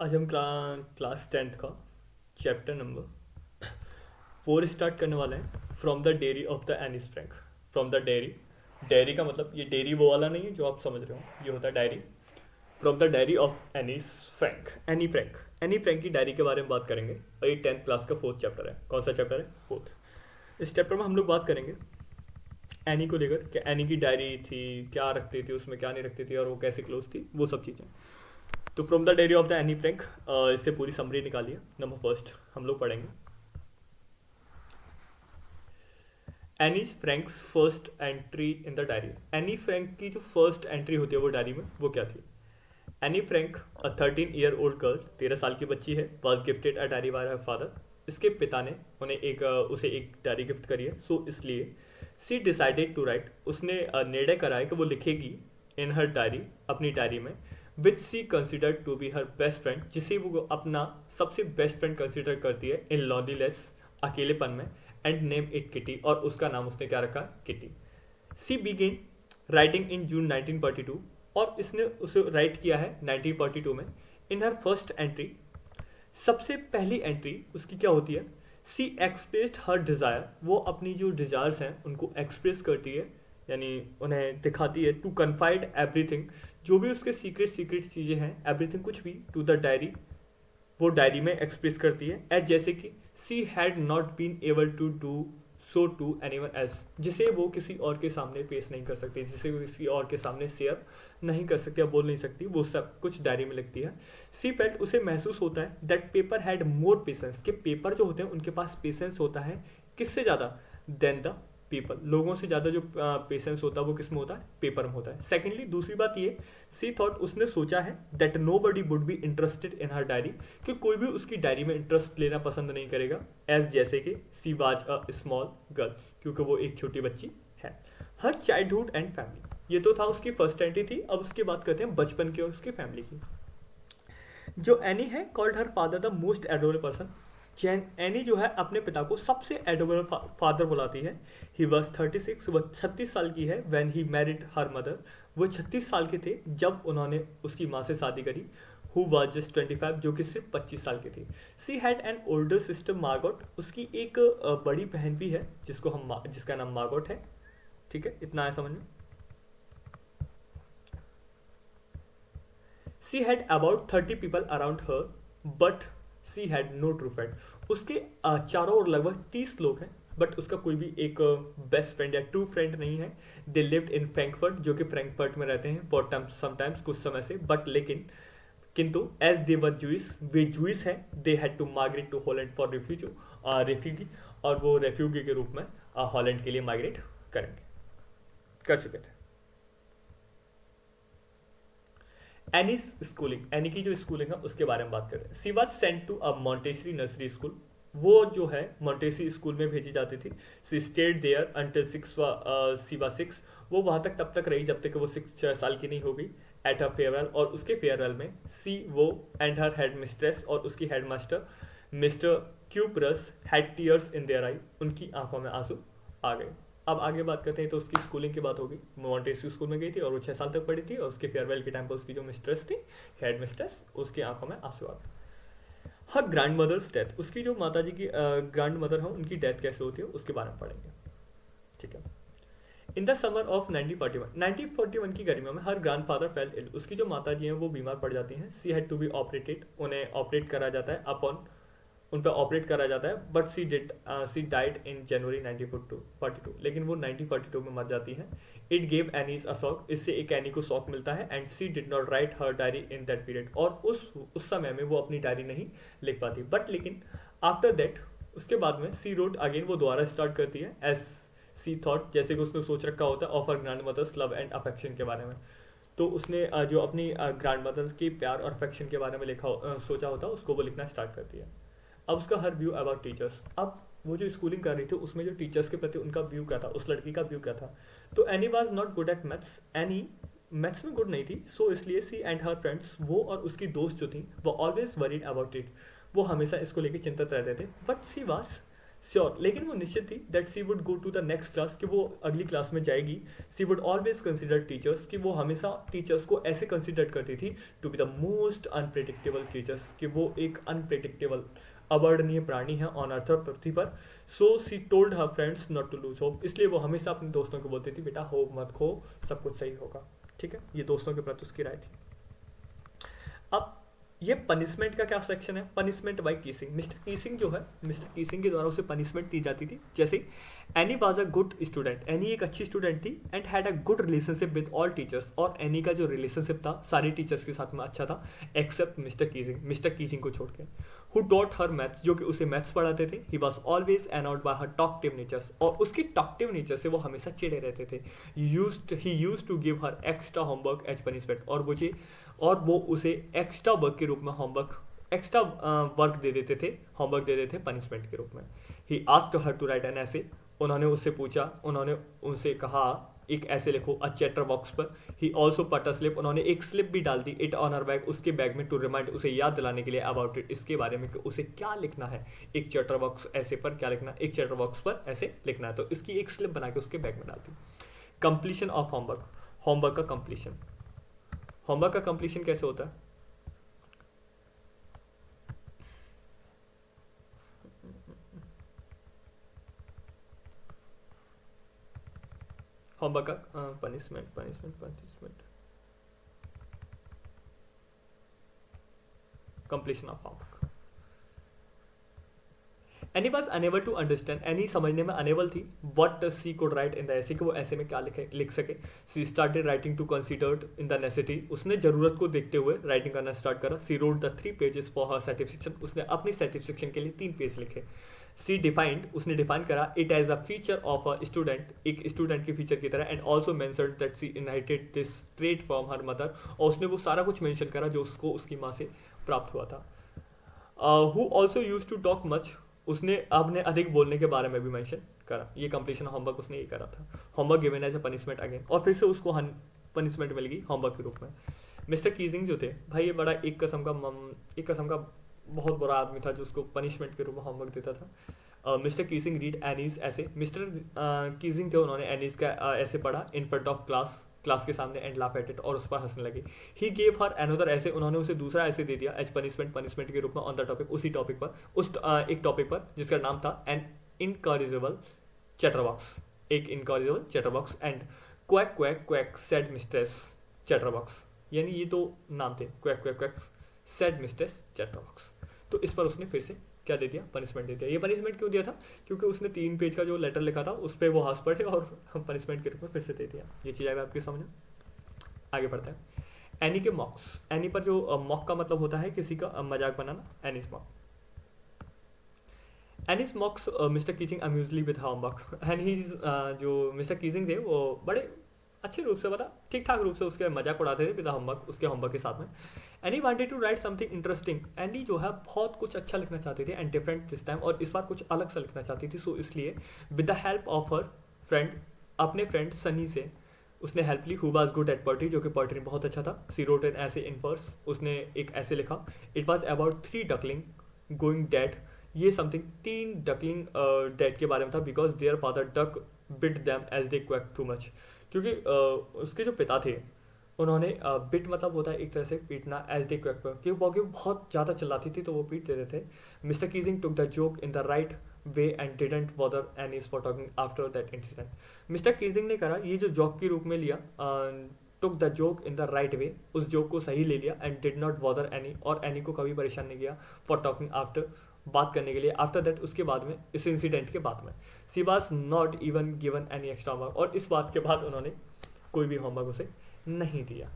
आज हम class 10th का चैप्टर नंबर 4 स्टार्ट करने वाले हैं from the dairy of the Anne's Frank. From the dairy, dairy का मतलब ये डेयरी वो वाला नहीं है जो आप समझ रहे हो, ये होता है diary. From the diary of Anne's Frank, Anne Frank. Anne Frank की डायरी के बारे में बात करेंगे और ये 10th क्लास का 4th चैप्टर है। कौन सा चैप्टर है? 4th। इस चैप्टर में हम लोग बात करेंगे एनी को लेकर कि एनी की डायरी थी, क्या रखती थी उसमें, क्या नहीं रखती थी और वो कैसे क्लोज थी, वो सब चीज़ें। तो from the diary of the Annie Frank, इससे पूरी समरी निकालिए। नंबर फर्स्ट हम लोग पढ़ेंगे any Franks first entry in the diary. Any Frank की जो फर्स्ट एंट्री होती है वो डायरी में, वो क्या थी? एनी फ्रैंक, अ 13-year-old गर्ल, 13 साल की बच्ची है, was gifted a diary bye her father. इसके पिता ने उन्हें उसे एक डायरी गिफ्ट करी है, सो इसलिए सी डिसाइडेड टू राइट, उसने निर्णय करा है कि वो लिखेगी इन हर डायरी, अपनी डायरी में, which she considered to be her best friend, जिसे वो अपना सबसे बेस्ट फ्रेंड कंसिडर करती है, इन लॉन्लीनेस, अकेलेपन में, एंड नेम इट किटी, और उसका नाम उसने क्या रखा? Kitty. She began writing in June 1942, और इसने उसे राइट किया है 1942 में। इन हर फर्स्ट एंट्री, सबसे पहली एंट्री उसकी क्या होती है? सी एक्सप्रेस्ड हर डिज़ायर, वो अपनी जो डिज़ायर्स हैं उनको एक्सप्रेस करती है, यानी उन्हें दिखाती है। टू कन्फाइड एवरीथिंग, जो भी उसके सीक्रेट सीक्रेट चीज़ें हैं, एवरीथिंग कुछ भी, टू द डायरी, वो डायरी में एक्सप्रेस करती है। एज जैसे कि she had not been able to do so to anyone else, जिसे वो किसी और के सामने पेश नहीं कर सकती, जिसे वो किसी और के सामने शेयर नहीं कर सकती या बोल नहीं सकती, वो सब कुछ डायरी में लिखती है। सी फेल्ट, उसे महसूस होता है, that paper had more patience, के पेपर जो होते हैं उनके पास पेशेंस होता है, किससे ज़्यादा? देन द पीपल, लोगों से ज़्यादा जो पेशेंस होता है वो किस में होता है? पेपर में होता है। सेकेंडली, दूसरी बात ये, सी थॉट, उसने सोचा है, that nobody would be interested in her diary, कि कोई भी उसकी डायरी में इंटरेस्ट लेना पसंद नहीं करेगा। एज जैसे कि she was a small girl, क्योंकि वो एक छोटी बच्ची है। हर चाइल्डहुड एंड फैमिली, ये तो था उसकी फर्स्ट एंट्री थी। अब उसकी बात करते हैं बचपन की और उसकी फैमिली की। जो एनी है, called her father the most adorable person, Jain any जो है अपने पिता को सबसे एडोरेबल फादर बुलाती है। ही वॉज 36, वह 36 साल की है। When he married her mother, वो 36 साल के थे जब उन्होंने उसकी माँ से शादी करी। हु वॉज जस्ट 25, जो कि सिर्फ 25 साल की थी। She had an older sister Margot, उसकी एक बड़ी बहन भी है जिसका नाम मार्गोट है। ठीक है, इतना है समझ में। She had about 30 people around her, but she had no true friend, उसके चारों ओर लगभग 30 लोग हैं, बट उसका कोई भी एक बेस्ट फ्रेंड या ट्रू फ्रेंड नहीं है। दे लिव्ड इन फ्रैंकफर्ट, जो कि फ्रैंकफर्ट में रहते हैं, फॉर टाइम समटाइम्स, कुछ समय से, बट लेकिन किंतु एज दे वर जूइस, वे जूइस हैं, they had to migrate to Holland for refugee, और वो रेफ्यूजी के रूप में हॉलैंड के लिए माइग्रेट करेंगे, कर चुके थे। एनीस स्कूलिंग, एनी की जो स्कूलिंग है उसके बारे में बात करते हैं। She was sent to a Montessori nursery school, वो जो है मॉन्टेसरी स्कूल में भेजी जाती थी। सी स्टेड देयर अंटिल 6, वो वहाँ तक तब तक रही जब तक वो 6 साल की नहीं हो गई। एट हर फेयरवेल, और उसके फेयरवेल में सी, वो, एंड हर हेड मिस्ट्रेस, और उसकी headmaster mister Kupras, had tears in their eye, उनकी आंखों में आंसू आ गए। अब आगे बात करते हैं, तो उसकी स्कूलिंग की बात होगी। मॉन्टेस्क्यू स्कूल में गई थी और वो 6 साल तक पढ़ी थी, और उसके फेयरवेल के टाइम पर उसकी जो मिस्ट्रेस थी, हेड मिस्ट्रेस, उसकी आंखों में आंसू आ गए। हर ग्रैंड मदर्स डेथ, उसकी जो माता जी की ग्रैंड मदर है उनकी डेथ कैसे होती है उसके बारे में पढ़ेंगे। ठीक है। इन द समर ऑफ 1941 की गर्मियों में हर ग्रैंड फादर फेल इल, उसकी जो माता जी हैं वो बीमार पड़ जाती हैं। She had to be operated, उन्हें ऑपरेट करा जाता है, अपॉन, उन पर ऑपरेट करा जाता है। बट सी डाइड इन जनवरी 1942, लेकिन वो 1942 में मर जाती है। It gave Annie's a shock, इससे एक एनी को शॉक मिलता है। And she did not write her diary in that period, और उस समय में वो अपनी डायरी नहीं लिख पाती। बट लेकिन आफ्टर दैट, उसके बाद में सी रोट अगेन, वो दोबारा स्टार्ट करती है। एज सी थॉट, जैसे कि उसने सोच रखा होता है, of her grandmother's love and affection के बारे में। तो उसने जो अपनी ग्रैंड मदर की प्यार और अफेक्शन के बारे में सोचा होता है, उसको वो लिखना स्टार्ट करती है। अब उसका हर व्यू अबाउट टीचर्स, अब वो जो स्कूलिंग कर रही थी उसमें जो टीचर्स के प्रति उनका व्यू क्या था, उस लड़की का व्यू क्या था। तो any was not good at maths, any maths में गुड नहीं थी, सो इसलिए सी एंड हर फ्रेंड्स, वो और उसकी दोस्त जो थी, वो ऑलवेज वरीड अबाउट इट, वो हमेशा इसको लेकर चिंतित रहते थे। बट सी वाज श्योर, लेकिन वो निश्चित थी that she would go to the next class, कि वो अगली क्लास में जाएगी. She would always consider teachers, कि वो हमेशा टीचर्स को ऐसे कंसिडर करती थी to be the most unpredictable creatures, कि वो एक अनप्रेडिक्टेबल अवर्णनीय प्राणी है ऑन अर्थ पृथ्वी पर. So she told her friends not to lose hope, इसलिए वो हमेशा अपने दोस्तों को बोलती थी बेटा होप मत खो, सब कुछ सही होगा. ठीक है, ये दोस्तों के प्रति उसकी राय थी. अब ये पनिशमेंट का क्या सेक्शन है, पनिशमेंट बाय कीसिंग. मिस्टर कीसिंग जो है, मिस्टर कीसिंग के द्वारा उसे पनिशमेंट दी जाती थी. जैसे any was a good student, any एक अच्छी स्टूडेंट थी and had a good relationship with all teachers, और एनी का जो रिलेशनशिप था सारे टीचर्स के साथ में अच्छा था एक्सेप्ट मिस्टर कीसिंग, मिस्टर कीसिंग को छोड़ के. हु टॉट हर मैथ्स, जो कि उसे मैथ्स पढ़ाते थे. He was always annoyed by her talkative natures, और उसके टॉकटिव नेचर से वो हमेशा चिड़े रहते थे. He use to give her extra homework as punishment, और वो उसे एक्स्ट्रा वर्क के रूप में एक्स्ट्रा वर्क दे देते थे, होमवर्क दे देते थे पनिशमेंट के रूप में. He asked her to write an essay, उन्होंने उससे पूछा, उन्होंने उनसे कहा एक ऐसे लिखो अ चैटर बॉक्स पर. ही ऑल्सो पट अ स्लिप, उन्होंने एक स्लिप भी डाल दी इट ऑन हर बैग, उसके बैग में, टू रिमाइंड, उसे याद दिलाने के लिए अबाउट इट, इसके बारे में कि उसे क्या लिखना है, एक चैटर बॉक्स ऐसे पर क्या लिखना है, एक चैटर बॉक्स पर ऐसे लिखना है. तो इसकी एक स्लिप बना के उसके बैग में डाल दी. कंप्लीशन ऑफ होमवर्क, होमवर्क का कंप्लीशन. होमवर्क का कंप्लीशन कैसे होता है? होमवर्क का punishment completion of homework. Anne was unable to understand, Anne समझने में अनेबल थी what she could write in the essay, कि वो ऐसे में क्या लिख सके. She started writing to considered in the necessity, उसने जरूरत को देखते हुए राइटिंग करना स्टार्ट करा. She wrote the 3 pages for her satisfaction, उसने अपनी सेटिस्फेक्शन के लिए 3 पेज लिखे. सी डिफाइंड, उसने डिफाइन करा it as a feature of a student, एक स्टूडेंट के फीचर की तरह. And also mentioned that she inherited this trait from her mother, और उसने वो सारा कुछ मेंशन करा जो उसको उसकी माँ से प्राप्त हुआ था. Who also use to talk much, उसने अपने अधिक बोलने के बारे में भी मेंशन करा. ये कंप्लीशन होमवर्क उसने ये करा था. Homework given as a punishment again, और फिर से उसको पनिशमेंट मिल गई होमवर्क के रूप में. मिस्टर कीजिंग जो थे भाई, ये बड़ा एक किस्म का बहुत बुरा आदमी था जो उसको पनिशमेंट के रूप में होमवर्क देता था. मिस्टर कीजिंग रीड एनीज ऐसे, मिस्टर कीजिंग थे, उन्होंने एनीज का ऐसे पढ़ा इन फ्रंट ऑफ क्लास के सामने एंड लाफ एट इट, और उस पर हंसने लगे. ही गेव हर अनदर ऐसे, उन्होंने उसे दूसरा ऐसे दे दिया एज पनिशमेंट के रूप में ऑन द टॉपिक, उसी टॉपिक पर, एक टॉपिक पर जिसका नाम था एन इनकॉरिजेबल चैटरबॉक्स, एक incorrigible chatterbox. And quack quack quack said mistress chatterbox, यानी ये 2 नाम थे, quack quack quack said mistress chatterbox. तो इस पर उसने फिर से क्या दे दिया, पनिशमेंट दे दिया. ये पनिशमेंट क्यों दिया था? क्योंकि उसने 3 पेज का जो लेटर लिखा था उस पर वो हंस पड़े और पनिशमेंट के रूप में फिर से दे दिया. ये चीज़ आएगा आपकी समझ में. आगे बढ़ते हैं. एनी के मॉक्स, एनी पर जो मॉक का मतलब होता है किसी का मजाक बनाना, Anne's mock. Anne's mocks mister Keesing amusingly with homework, and he जो मिस्टर कीजिंग थे वो बड़े अच्छे रूप से, बता ठीक ठाक रूप से उसके मजाक उड़ाते थे विद होमवर्क, उसके होमवर्क के साथ में. Annie wanted to write something interesting, एंडी जो है बहुत कुछ अच्छा लिखना चाहती थी एंड डिफरेंट दिस टाइम, और इस बार कुछ अलग सा लिखना चाहती थी. सो इसलिए with the help of her friend, अपने फ्रेंड सनी से उसने हेल्प ली. Who was good at poetry, जो कि पोएट्री में बहुत अच्छा था. सी रोट एन ऐसे इन वर्स, उसने एक ऐसे लिखा. It was about 3 duckling going dead, ये समथिंग 3 डकलिंग डेड के बारे में था. Because their father duck bit them as they quack too much, क्योंकि उसके जो पिता थे उन्होंने बिट मतलब होता है एक तरह से पीटना, एज दे क्वैक, क्योंकि वो बहुत ज़्यादा चिल्लाती थी तो वो पीट देते थे. Mister Keesing took the joke in the right way and didn't bother Annie's for talking after that incident. Mister Keesing ने करा ये जो जोक के रूप में लिया, took the joke in the right way, उस जोक को सही ले लिया. And did not bother any, और एनी को कभी परेशान नहीं किया फॉर टॉकिंग आफ्टर, बात करने के लिए, आफ्टर दैट उसके बाद में, इस इंसिडेंट के बाद में. She was not even given any extra homework, और इस बात के बाद उन्होंने कोई भी होमवर्क उसे नहीं दिया.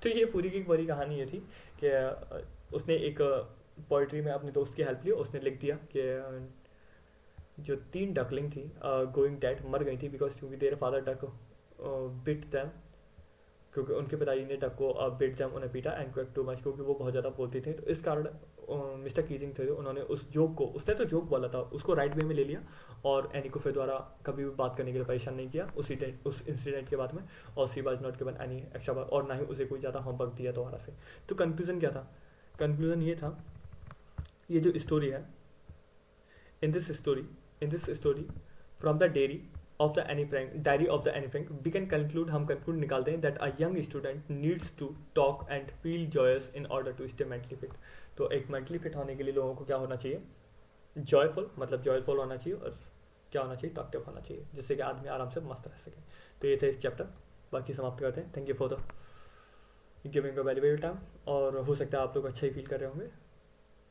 तो ये पूरी की पूरी कहानी ये थी कि उसने एक पोइट्री में अपने दोस्त की हेल्प ली. उसने लिख दिया कि जो 3 डकलिंग थी गोइंग डेड, मर गई थी, बिकॉज क्योंकि there father duck bit them, क्योंकि उनके पिताजी ने डक को बिट दैम, उन्हें पीटा. एंड क्वैक टू मच, क्योंकि वो बहुत ज़्यादा बोलती थी. तो इस कारण मिस्टर कीजिंग थे उन्होंने उस जोक को, उसने तो जोक बोला था, उसको राइट वे में ले लिया, और एनी को फिर द्वारा कभी भी बात करने के लिए परेशान नहीं किया उस इंसिडेंट के बाद में. और she was not given any extra, और ना ही उसे कोई ज़्यादा होमवर्क दिया दोबारा से. तो कंक्लूजन क्या था? कंक्लूजन ये था, ये जो स्टोरी है, in this story in this story from the diary of the Annie Frank we can conclude, हम कंक्लूड निकालते हैं that a young student needs to talk and feel joys in order to stay mentally fit. तो एक mentally fit होने के लिए लोगों को क्या होना चाहिए, जॉयफुल, मतलब जॉयफुल होना चाहिए, और क्या होना चाहिए, टॉकटिव होना चाहिए, जिससे कि आदमी आराम से मस्त रह सके। तो ये थे इस चैप्टर, बाकी समाप्त करते हैं। Thank you for the giving a valuable time, और हो सकता है आप लोग अच्छा ही फील कर रहे होंगे।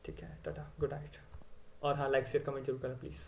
ठीक है, टाटा, गुड नाइट। और हाँ, लाइक शेयर कमेंट जरूर करें प्लीज़।